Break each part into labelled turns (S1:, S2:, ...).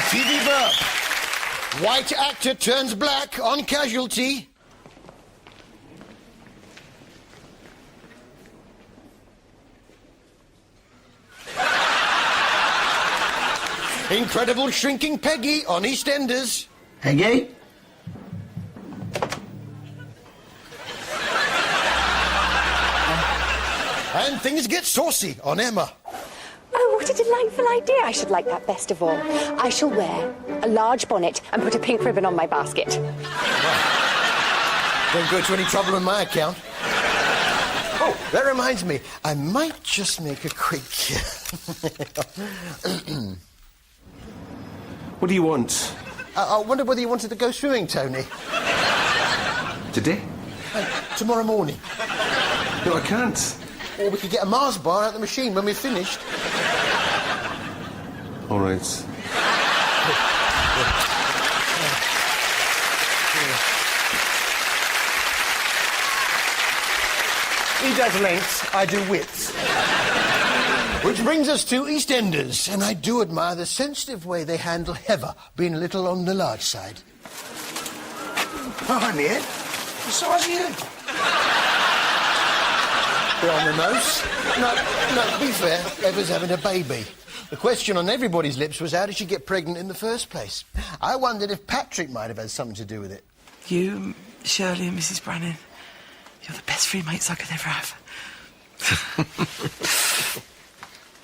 S1: TV Burp. White actor turns black on Casualty. Incredible shrinking Peggy on EastEnders.
S2: Peggy?
S1: And things get saucy on Emma.
S3: Oh, what a delightful idea. I should like that best of all. I shall wear a large bonnet and put a pink ribbon on my basket.
S1: Don't go to any trouble on my account. Oh, that reminds me. I might just make a quick...
S4: What do you want?
S1: I wonder whether you wanted to go swimming, Tony.
S4: Today?
S1: Tomorrow morning.
S4: No, I can't.
S1: Or we could get a Mars bar out the machine when we're finished.
S4: All right.
S1: He does lengths, I do widths. Which brings us to EastEnders, and I do admire the sensitive way they handle Heather being a little on the large side.
S2: Oh, I'm here. So are you.
S1: Bit on the nose. No, to be fair, Heather's having a baby. The question on everybody's lips was, how did she get pregnant in the first place? I wondered if Patrick might have had something to do with it.
S5: You, Shirley and Mrs. Brannan, you're the best free mates I could ever have.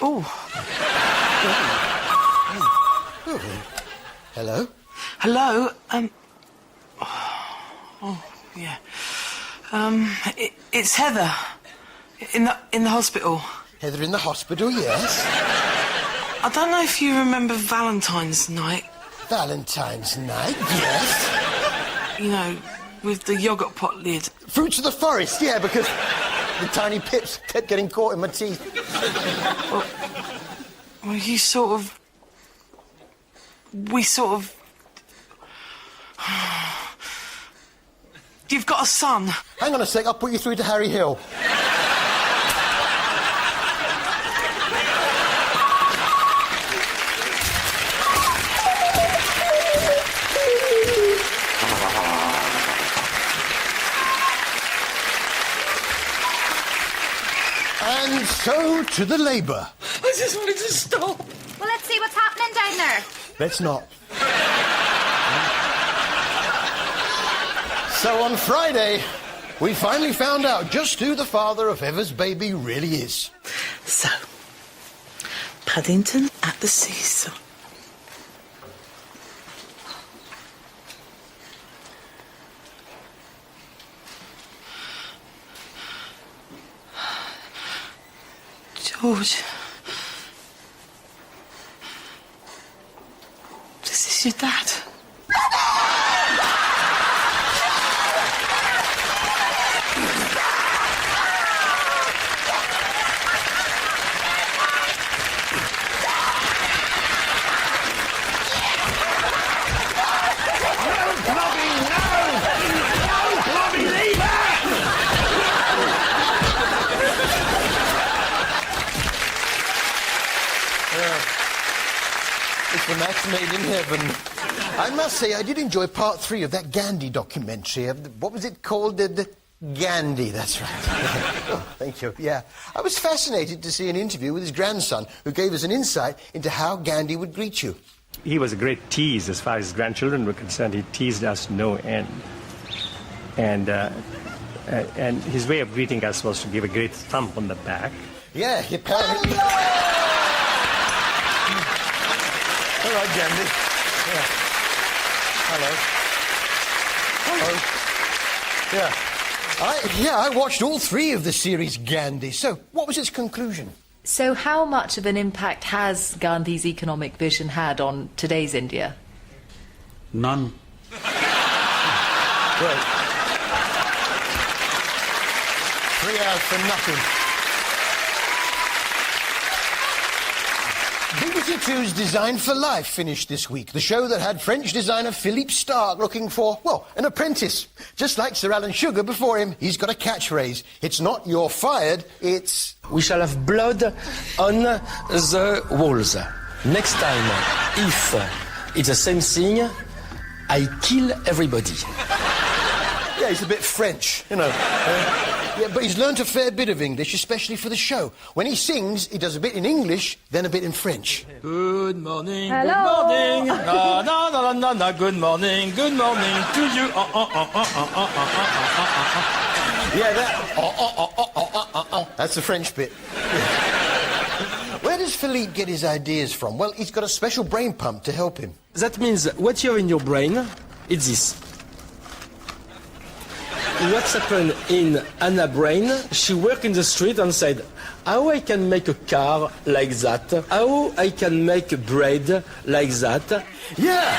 S5: Oh.
S1: Hello?
S5: Hello? Yeah. It's Heather. In the hospital.
S1: Heather in the hospital, yes.
S5: I don't know if you remember Valentine's night.
S1: Valentine's night, yes.
S5: You know, with the yoghurt pot lid.
S1: Fruits of the forest, yeah, because the tiny pips kept getting caught in my teeth.
S5: Well, you sort of... We sort of... You've got a son.
S1: Hang on a sec, I'll put you through to Harry Hill. And so to the labour.
S5: I just wanted to stop.
S6: Well, let's see what's happening down there.
S1: Let's not. So on Friday, we finally found out just who the father of Heather's baby really is.
S5: So, Paddington at the seesaw. George. This is your dad.
S1: It's the match made in heaven. I must say, I did enjoy part 3 of that Gandhi documentary. What was it called? The Gandhi, that's right. Oh, thank you. Yeah. I was fascinated to see an interview with his grandson, who gave us an insight into how Gandhi would greet you.
S7: He was a great tease as far as his grandchildren were concerned. He teased us no end. And his way of greeting us was to give a great thump on the back.
S1: Yeah, he apparently... All right, Gandhi. Yeah. Hello. Hello. I watched all 3 of the series Gandhi. So, what was its conclusion?
S8: So how much of an impact has Gandhi's economic vision had on today's India?
S2: None.
S1: Great. 3 hours for nothing. BBC Two's Design for Life finished this week. The show that had French designer Philippe Starck looking for, well, an apprentice. Just like Sir Alan Sugar before him, he's got a catchphrase. It's not "you're fired," it's...
S9: We shall have blood on the walls. Next time, if It's the same thing. I kill everybody.
S1: Yeah, he's a bit French, you know. Yeah, but he's learnt a fair bit of English, especially for the show. When he sings, he does a bit in English, then a bit in French.
S9: Good morning,
S6: Hello.
S9: good morning. Na, na, na, na, na, good morning to you.
S1: Yeah, that... That's the French bit. Where does Philippe get his ideas from? Well, he's got a special brain pump to help him.
S9: That means what you have in your brain, it's this. What's happened in Anna's brain, she worked in the street and said, how I can make a car like that? How I can make bread like that?
S1: Yeah!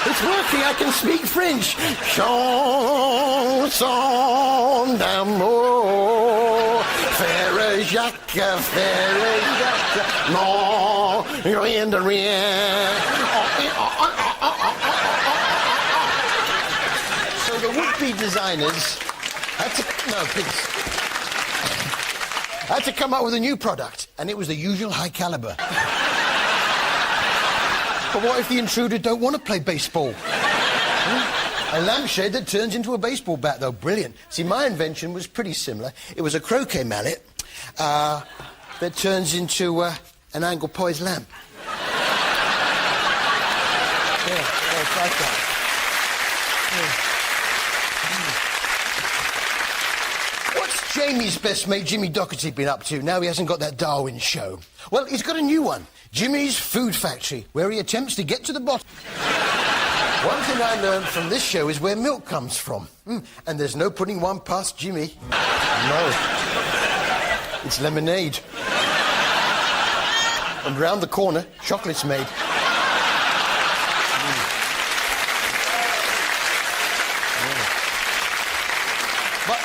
S1: It's working, I can speak French. Chanson d'amour, faire Jacques, non, rien de rien. So the would-be designers had to come up with a new product, and it was the usual high caliber. But what if the intruder don't want to play baseball? A lampshade that turns into a baseball bat, though. Brilliant. See, my invention was pretty similar. It was a croquet mallet that turns into an angle poised lamp. Yeah, it's like that. Yeah. What's Jamie's best mate Jimmy Doherty been up to now he hasn't got that Darwin show? Well, he's got a new one. Jimmy's Food Factory, where he attempts to get to the bottom. One thing I learned from this show is where milk comes from. And there's no putting one past Jimmy. No. It's lemonade. And round the corner, chocolate's made. But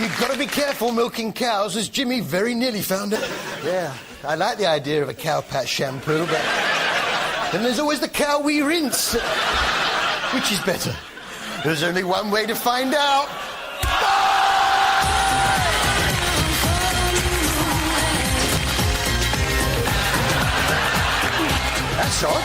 S1: you've got to be careful milking cows, as Jimmy very nearly found it. Yeah, I like the idea of a cow patch shampoo, but then there's always the cow we rinse. Which is better? There's only one way to find out. That's odd.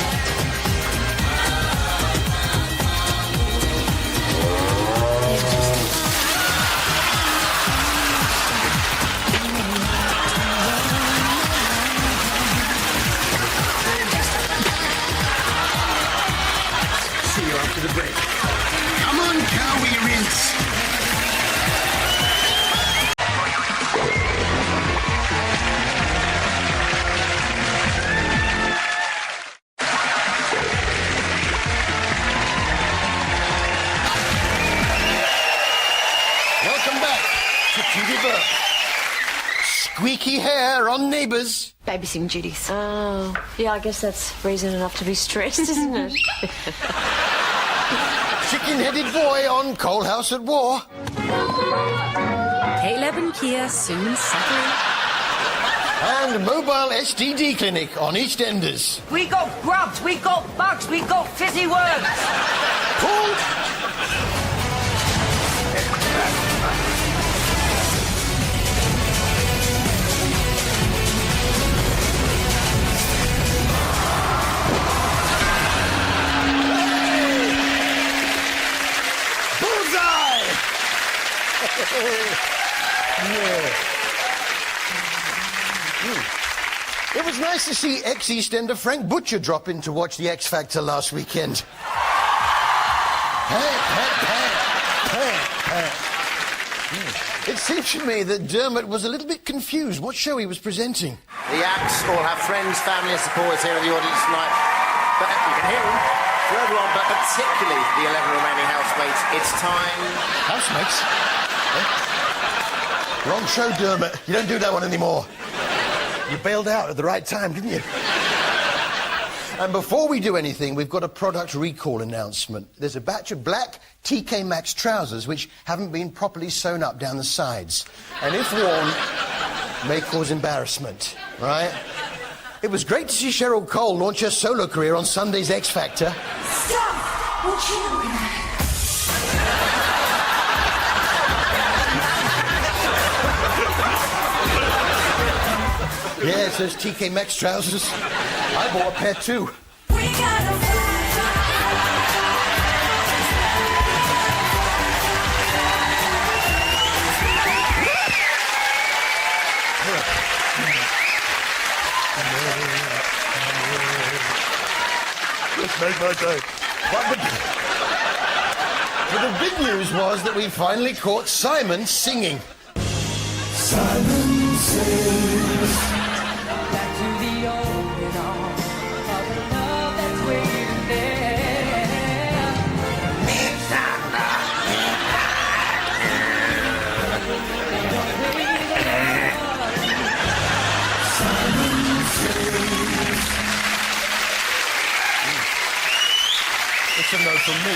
S2: The break. Come on, cow, we rinse.
S1: Welcome back to Judy Burp. Squeaky hair on Neighbours.
S10: Babysitting duties. Oh, yeah, I guess that's reason enough to be stressed, isn't it?
S1: Chicken-headed boy on Coal House at War.
S8: Caleb and Kia soon settling.
S1: And mobile STD clinic on EastEnders.
S5: We got grubs, we got bugs, we got fizzy worms.
S1: Called... It was nice to see ex-EastEnder Frank Butcher drop in to watch the X Factor last weekend. It seems to me that Dermot was a little bit confused what show he was presenting.
S11: The acts all have friends, family and supporters here in the audience tonight. But you can hear them for everyone, but particularly the 11 remaining housemates. It's time...
S1: Housemates? Wrong show, Dermot. You don't do that one anymore. You bailed out at the right time, didn't you? And before we do anything, we've got a product recall announcement. There's a batch of black TK Maxx trousers which haven't been properly sewn up down the sides. And if worn, may cause embarrassment, right? It was great to see Cheryl Cole launch her solo career on Sunday's X Factor.
S6: Stop! What you looking at?
S1: Yeah, it says TK Maxx trousers. I bought a pair too.
S6: We got
S1: But the big news was that we finally caught Simon singing.
S6: Simon sings.
S12: Back to the open arms of the love that's waiting there.
S1: It's a no from me.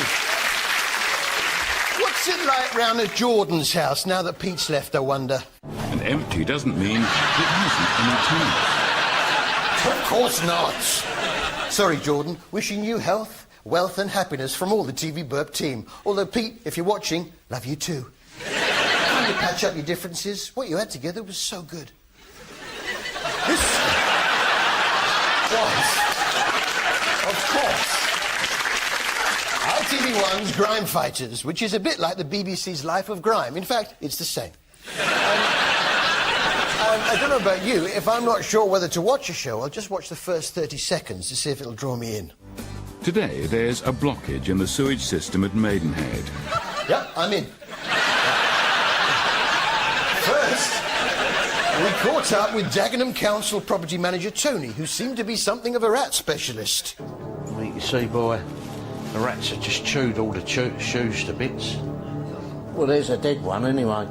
S1: What's it like round at Jordan's house now that Pete's left, I wonder?
S13: And empty doesn't mean it hasn't any tenants.
S1: Of course not. Sorry, Jordan. Wishing you health, wealth and happiness from all the TV Burp team. Although, Pete, if you're watching, love you too. Trying to patch up your differences. What you had together was so good. This was, of course, ITV1's Grime Fighters, which is a bit like the BBC's Life of Grime. In fact, it's the same. I don't know about you, if I'm not sure whether to watch a show, I'll just watch the first 30 seconds to see if it'll draw me in.
S13: Today, there's a blockage in the sewage system at Maidenhead.
S1: Yep, I'm in. First, we caught up with Dagenham Council property manager Tony, who seemed to be something of a rat specialist.
S14: Well, you see, boy, the rats have just chewed all the shoes to bits. Well, there's a dead one, anyway.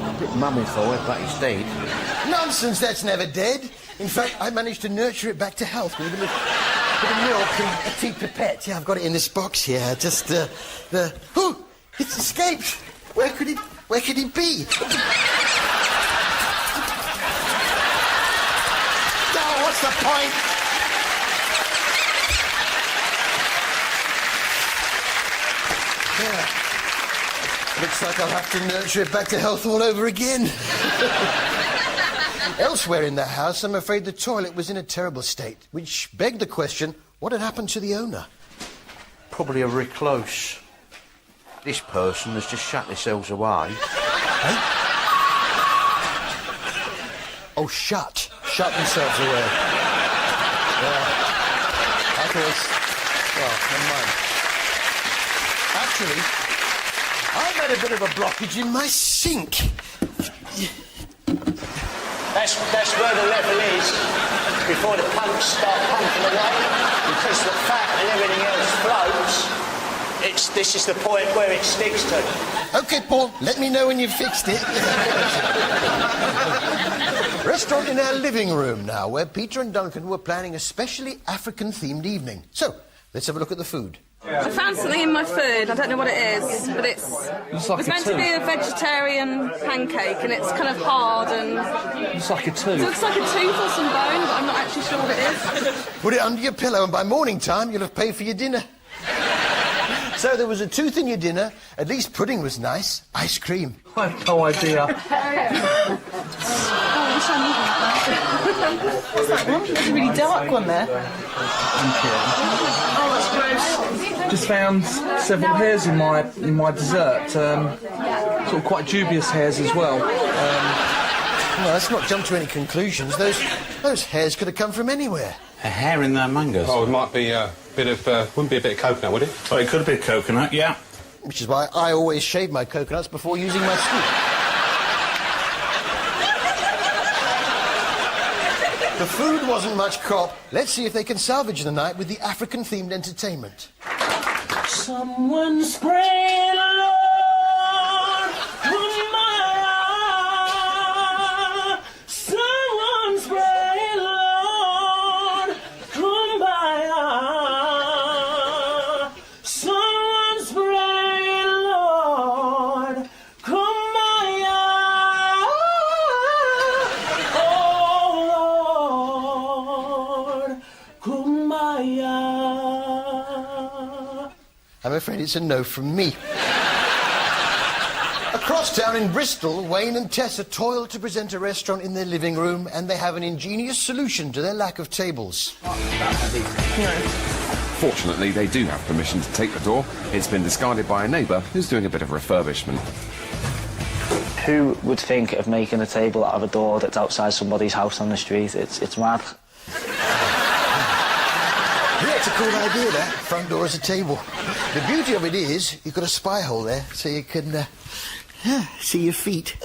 S14: A bit mummified, but he's dead.
S1: Nonsense, that's never dead. In fact, I managed to nurture it back to health with a bit of milk and a tea pipette. Yeah, I've got it in this box here. Just, Oh, it's escaped. Where could it be? Oh, what's the point? Yeah. Looks like I'll have to nurture it back to health all over again. Elsewhere in the house, I'm afraid the toilet was in a terrible state, which begged the question, what had happened to the owner?
S14: Probably a recluse. This person has just shut themselves away.
S1: Hey? Oh, shut themselves away. Yeah. I thought, well, never mind. Actually, I've had a bit of a blockage in my sink.
S15: That's where the level is before the pumps start pumping away. Because the fat and everything else floats, this is the point where it sticks to.
S1: OK, Paul, let me know when you've fixed it. Restaurant in our living room now, where Peter and Duncan were planning a specially African-themed evening. So, let's have a look at the food.
S16: I found something in my food. I don't know what it is, but it's meant to be a vegetarian pancake, and it's kind of hard and...
S9: Looks like a tooth.
S16: It looks like a tooth or some bone, but I'm not actually sure what it is.
S1: Put it under your pillow, and by morning time, you'll have paid for your dinner. So there was a tooth in your dinner. At least pudding was nice. Ice cream.
S9: I have no idea.
S5: What's that one? There's a really dark one there. Oh, that's gross.
S9: Just found several hairs in my dessert. Sort of quite dubious hairs as well.
S1: Well, let's not jump to any conclusions. Those hairs could have come from anywhere.
S14: A hair in their mangoes.
S4: Oh, it might be a bit of... wouldn't be a bit of coconut, would it?
S14: Well, it could be coconut, yeah.
S1: Which is why I always shave my coconuts before using my scoop. The food wasn't much cop. Let's see if they can salvage the night with the African-themed entertainment.
S6: Someone spray the Lord Kumbaya. Someone spray the Lord Kumbaya. Someone spray the Lord Kumbaya. Oh Lord Kumbaya.
S1: I'm afraid it's a no from me. Across town in Bristol, Wayne and Tessa toil to present a restaurant in their living room, and they have an ingenious solution to their lack of tables.
S17: Fortunately, they do have permission to take the door. It's been discarded by a neighbour who's doing a bit of refurbishment.
S18: Who would think of making a table out of a door that's outside somebody's house on the street? It's mad.
S1: Yeah, it's a cool idea, that. Front door is a table. The beauty of it is, you've got a spy hole there, so you can see your feet.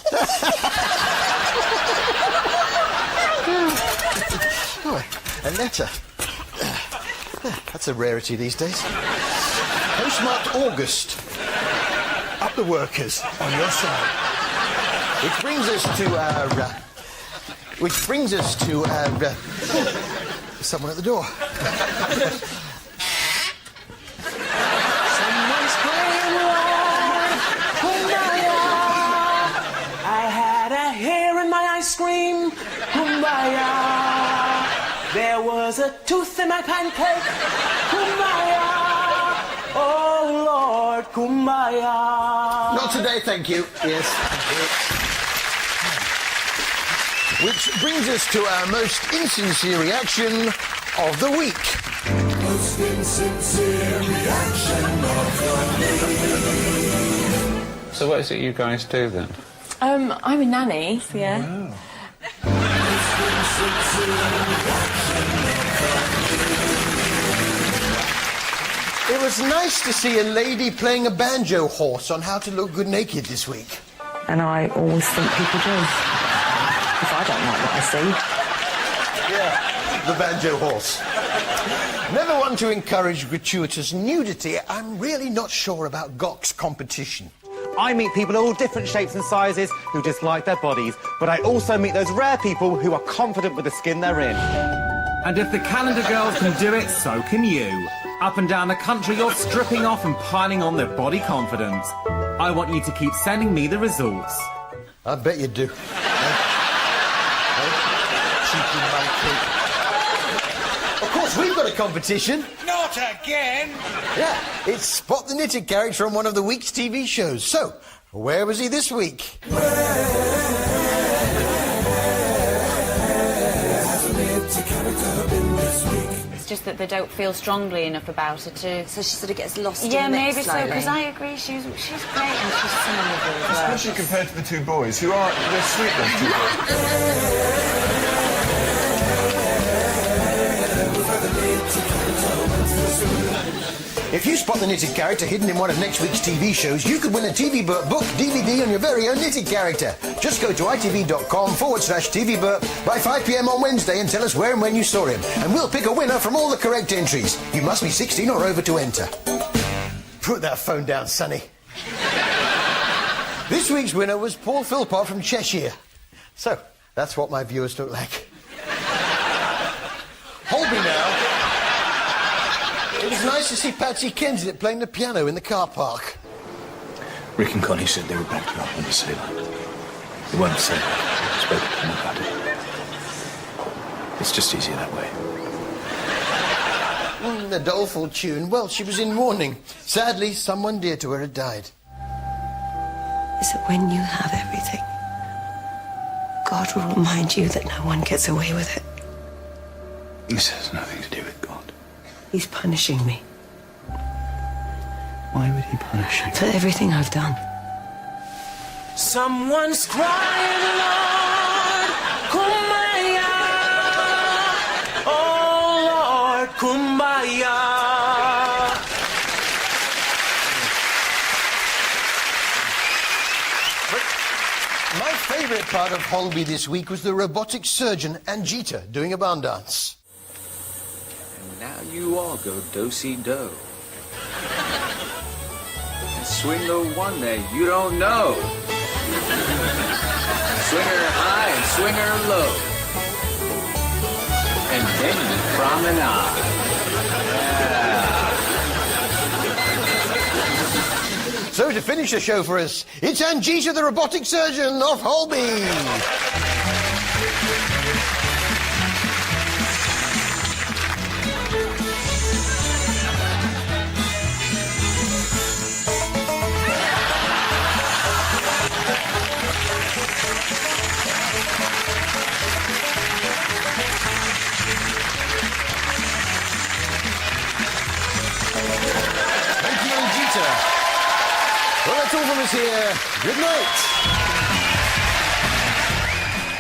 S1: Oh, a letter. That's a rarity these days. Postmarked August. Up the workers on your side. Which brings us to someone at the door.
S6: Someone's crying, Lord, kumbaya. I had a hair in my ice cream, kumbaya. There was a tooth in my pancake, kumbaya. Oh, Lord, kumbaya.
S1: Not today, thank you. Yes, thank you. Which brings us to our most insincere reaction of the week. Most insincere reaction of the week.
S4: So what is it you guys do then?
S10: I'm a nanny, yeah.
S4: Wow.
S1: It was nice to see a lady playing a banjo horse on How to Look Good Naked this week.
S19: And I always think people do. If I don't like what I see.
S1: Yeah, the banjo horse. Never one to encourage gratuitous nudity. I'm really not sure about Gok's competition.
S20: I meet people of all different shapes and sizes who dislike their bodies, but I also meet those rare people who are confident with the skin they're in.
S21: And if the calendar girls can do it, so can you. Up and down the country, you're stripping off and piling on their body confidence. I want you to keep sending me the results.
S1: I bet you do. Cheeky monkey. Of course, we've got a competition.
S2: Not again!
S1: Yeah, it's Spot the Knitted character on one of the week's TV shows. So, where was he this week?
S22: It's just that they don't feel strongly enough about it to...
S10: So she sort of gets lost in
S22: yeah,
S10: the mix
S22: maybe so,
S10: slightly.
S22: because I agree, she's great and she's similar as well.
S17: Especially compared to the two boys, who are... they're sweet, those two
S1: If you spot the knitted character hidden in one of next week's TV shows, you could win a TV Burp book DVD on your very own knitted character. Just go to itv.com/TV Burp by 5 p.m. on Wednesday and tell us where and when you saw him. And we'll pick a winner from all the correct entries. You must be 16 or over to enter. Put that phone down, Sonny. This week's winner was Paul Philpott from Cheshire. So, that's what my viewers look like. Holby now. It was nice to see Patsy Kensit playing the piano in the car park.
S23: Rick and Connie said they would back you up on the sailor. They won't say that. Spoke to them about it. It's just easier that way.
S1: The doleful tune. Well, she was in mourning. Sadly, someone dear to her had died.
S19: Is it when you have everything, God will remind you that no one gets away with it?
S23: This has nothing to do with God.
S19: He's punishing me
S23: Why would he punish you?
S19: for everything I've done.
S6: Someone's crying, Lord, kumbaya. Oh, Lord, kumbaya.
S1: My favourite part of Holby this week was the robotic surgeon Anjita doing a barn dance.
S24: Now you all go do-si-do. And swing the one that you don't know. Swing her high and swing her low. And then you promenade. Yeah.
S1: So to finish the show for us, it's Anjita the robotic surgeon of Holby. Well, that's all from us here. Good night.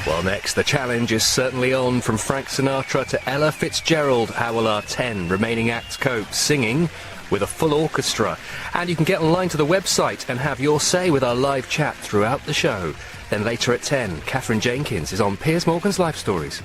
S3: Well, next, the challenge is certainly on. From Frank Sinatra to Ella Fitzgerald, how will our 10 remaining acts cope singing with a full orchestra? And you can get online to the website and have your say with our live chat throughout the show. Then later at 10, Catherine Jenkins is on Piers Morgan's Life Stories.